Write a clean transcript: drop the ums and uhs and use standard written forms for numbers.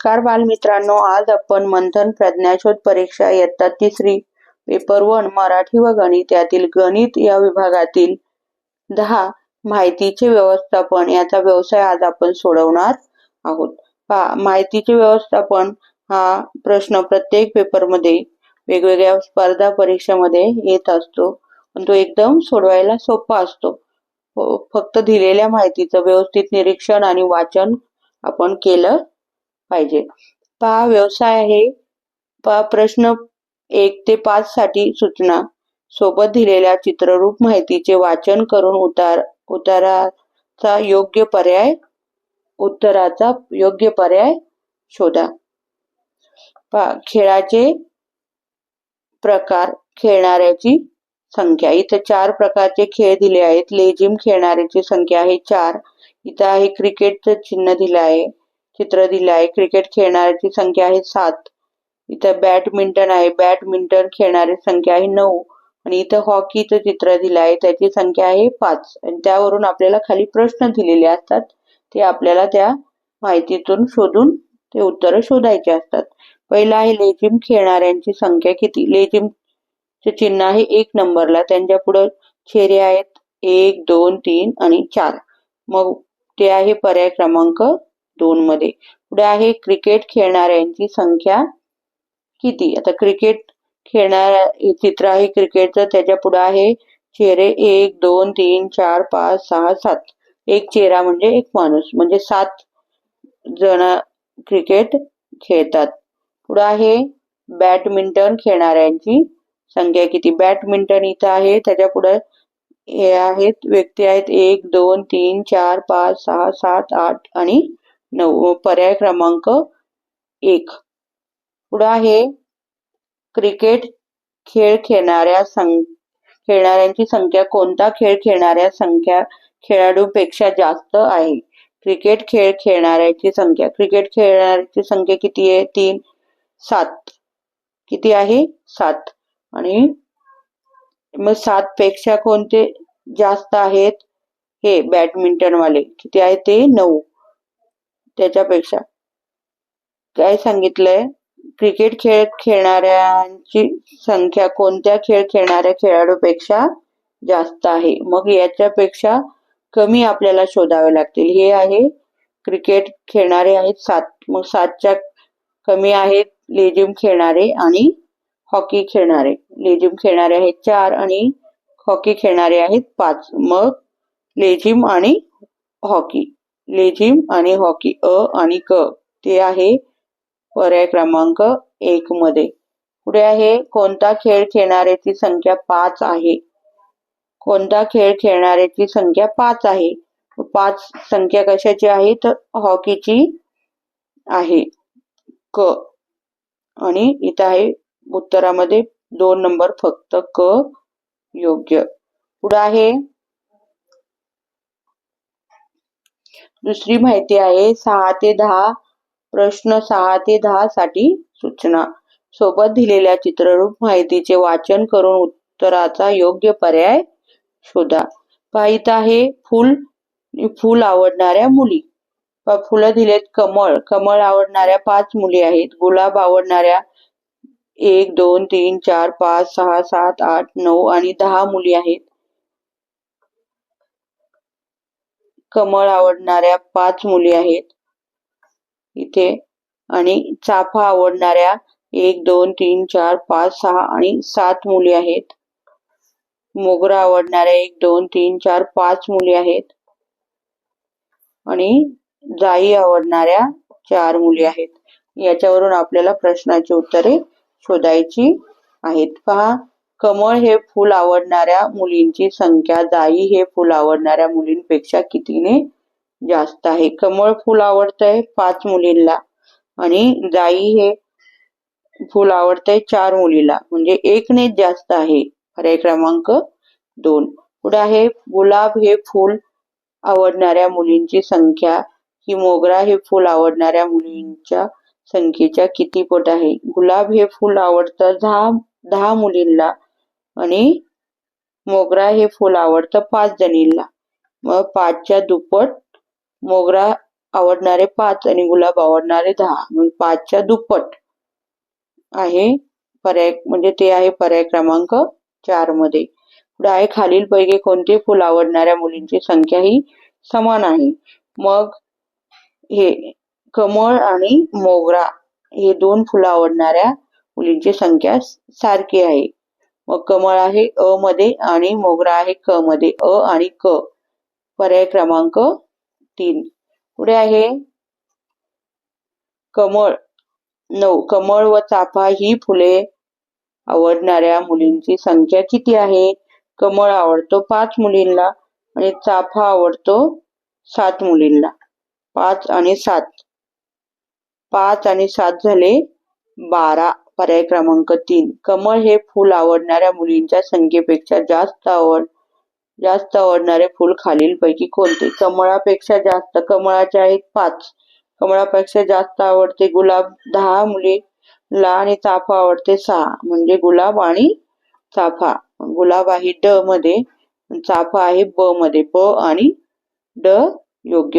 नमस्कार बालमित्रांनो, आज आपण मंथन प्रज्ञाशोध परीक्षा इयत्ता 3 पेपर 1 मराठी व गणित यातील गणित या विभागातील 10 माहितीचे व्यवस्थापन याचा व्यवसाय आज आपण सोडवणार आहोत। माहितीचे व्यवस्थापन हा प्रश्न प्रत्येक पेपरमध्ये वेगवेगळ्या स्पर्धा परीक्षामध्ये येत असतो, पण तो एकदम सोडवायला सोपा असतो। फक्त दिलेल्या माहितीचं व्यवस्थित निरीक्षण आणि वाचन आपण केलं पाहिजे। व्यवसाय आहे। प्रश्न 1 ते 5 साठी सूचना। सोबत दिलेल्या चित्ररूप माहितीचे वाचन करून उत्तराचा योग्य पर्याय शोधा। खेळाचे प्रकार, खेळणाऱ्याची संख्या। इथे 4 प्रकारचे खेळ दिले आहेत। लेझिम खेळणाऱ्याची संख्या आहे 4। इथे आहे क्रिकेटचं चिन्ह दिलं आहे, चित्र दिलं आहे। क्रिकेट खेळणाऱ्याची संख्या आहे 7। इथं बॅडमिंटन आहे, बॅडमिंटन खेळणाऱ्याची संख्या आहे 9। आणि इथं हॉकीचं चित्र दिलं आहे, त्याची संख्या आहे 5। आणि त्यावरून आपल्याला खाली प्रश्न दिलेले असतात, ते आपल्याला त्या माहितीतून शोधून ते उत्तर शोधायचे असतात। पहिला आहे लेझिम खेळणाऱ्यांची संख्या किती। लेझिमचे चिन्ह आहे 1 नंबरला, त्यांच्या पुढे चेहरे आहेत 1 2 3 आणि 4, मग ते आहे पर्याय क्रमांक 2 मध्ये। पुढे आहे क्रिकेट खेळणाऱ्यांची संख्या किती। आता क्रिकेट खेळणारा चित्र आहे क्रिकेटचं, त्याच्या पुढे आहे चेहरे 1 2 3 4 5 6 7। एक चेहरा म्हणजे एक माणूस, म्हणजे 7 जण क्रिकेट खेळतात। पुढे आहे बॅडमिंटन खेळणाऱ्यांची संख्या किती। बॅडमिंटन इथं आहे, त्याच्या पुढे हे आहेत व्यक्ती आहेत 1 2 3 4 5 6 7 8 आणि 9, पर्याय क्रमांक 1। पुढे आहे क्रिकेट खेळणाऱ्यांची संख्या कोणता खेळ खेळणाऱ्या खेळाडूपेक्षा जास्त आहे। क्रिकेट खेळणाऱ्याची संख्या, क्रिकेट खेळणाऱ्याची संख्या किती आहे 3 7, किती आहे 7। आणि मग 7 पेक्षा कोणते जास्त आहेत, हे बॅडमिंटन वाले किती आहे ते 9, त्याच्यापेक्षा काय सांगितलंय, क्रिकेट खेळणाऱ्यांची संख्या कोणत्या खेळ खेळणाऱ्या खेळाडूपेक्षा जास्त आहे, मग याच्यापेक्षा कमी आपल्याला शोधावे लागतील। हे आहे क्रिकेट खेळणारे आहेत 7, मग 7च्या कमी आहेत लेझिम खेळणारे आणि हॉकी खेळणारे। लेझिम खेळणारे आहेत 4 आणि हॉकी खेळणारे आहेत 5, मग लेझिम आणि हॉकी अ आणि क ते आहे पर्याय क्रमांक 1 मध्ये। पुढे आहे कोणता खेळ खेळणाऱ्याची संख्या 5 आहे। कोणता खेळ खेळणाऱ्याची संख्या 5 आहे। 5 संख्या कशाची आहे, तर हॉकीची आहे क, आणि इथं आहे उत्तरामध्ये 2 नंबर फक्त क योग्य। पुढे आहे दुसरी माहिती आहे 6 ते 10 प्रश्न 6 ते 10 साठी सूचना। सोबत दिलेल्या चित्ररूप माहितीचे वाचन करून उत्तराचा योग्य पर्याय शोधा। इथं आहे फूल आवडणाऱ्या मुली। फुलं दिलेत कमळ आवडणाऱ्या 5 मुली आहेत। गुलाब आवडणाऱ्या 1 2 3 4 5 6 7 8 9 आणि 10 मुली आहेत। कमळ आवडणाऱ्या 5 मुली आहेत इथे, आणि चाफा आवडणाऱ्या 1 2 3 4 5 6 आणि 7 मुली आहेत। मोगरा आवडणाऱ्या 1 2 3 4 5 मुली आहेत, आणि जाई आवडणाऱ्या 4 मुली आहेत। याच्यावरून आपल्याला प्रश्नाची उत्तरे शोधायची आहेत। कमळ हे फूल आवडणाऱ्या मुलींची संख्या जाई हे फूल आवडणाऱ्या मुलींपेक्षा कितीने जास्त आहे। कमळ फूल आवडतंय 5 मुलींना, आणि जाई हे फूल आवडतंय 4 मुलीला, म्हणजे 1 ने जास्त आहे, पर्याय क्रमांक 2। पुढे आहे गुलाब हे फूल आवडणाऱ्या मुलींची संख्या ही मोगरा हे फूल आवडणाऱ्या मुलींच्या संख्येच्या किती पट आहे। गुलाब हे फूल आवडतं 10 मुलींना, आणि मोगरा हे फूल आवडतं 5 जणींना, मग 5च्या दुप्पट मोगरा आवडणारे 5 आणि गुलाब आवडणारे 10 म्हणजे 5च्या दुप्पट आहे पर्याय, म्हणजे ते आहे पर्याय क्रमांक 4 मध्ये. पुढे आहे खालीलपैकी कोणते फूल आवडणाऱ्या मुलींची संख्या ही समान आहे. मग हे कमळ आणि मोगरा हे 2 फुलं आवडणाऱ्या मुलींची संख्या सारखी आहे. मग कमळ आहे अ मध्ये आणि मोगरा आहे क मध्ये. अ आणि क पर्याय क्रमांक 3. पुढे आहे कमळ 9. कमळ व चाफा ही फुले आवडणाऱ्या मुलींची संख्या किती आहे? कमळ आवडतो 5 मुलींना आणि चाफा आवडतो 7 मुलींना. 5 आणि 7 झाले 12. पर्याय क्रमांक 3. कमळ हे फूल आवडणाऱ्या मुलींच्या संख्येपेक्षा जास्त आवडणारे फूल खालीलपैकी कोणते? कमळापेक्षा जास्त, कमळाचे आहेत 5. कमळापेक्षा जास्त आवडते गुलाब 10 मुलीला आणि चाफा आवडते 6. म्हणजे गुलाब आणि चाफा. गुलाब आहे ड मध्ये, चाफा आहे ब मध्ये. ब आणि ड योग्य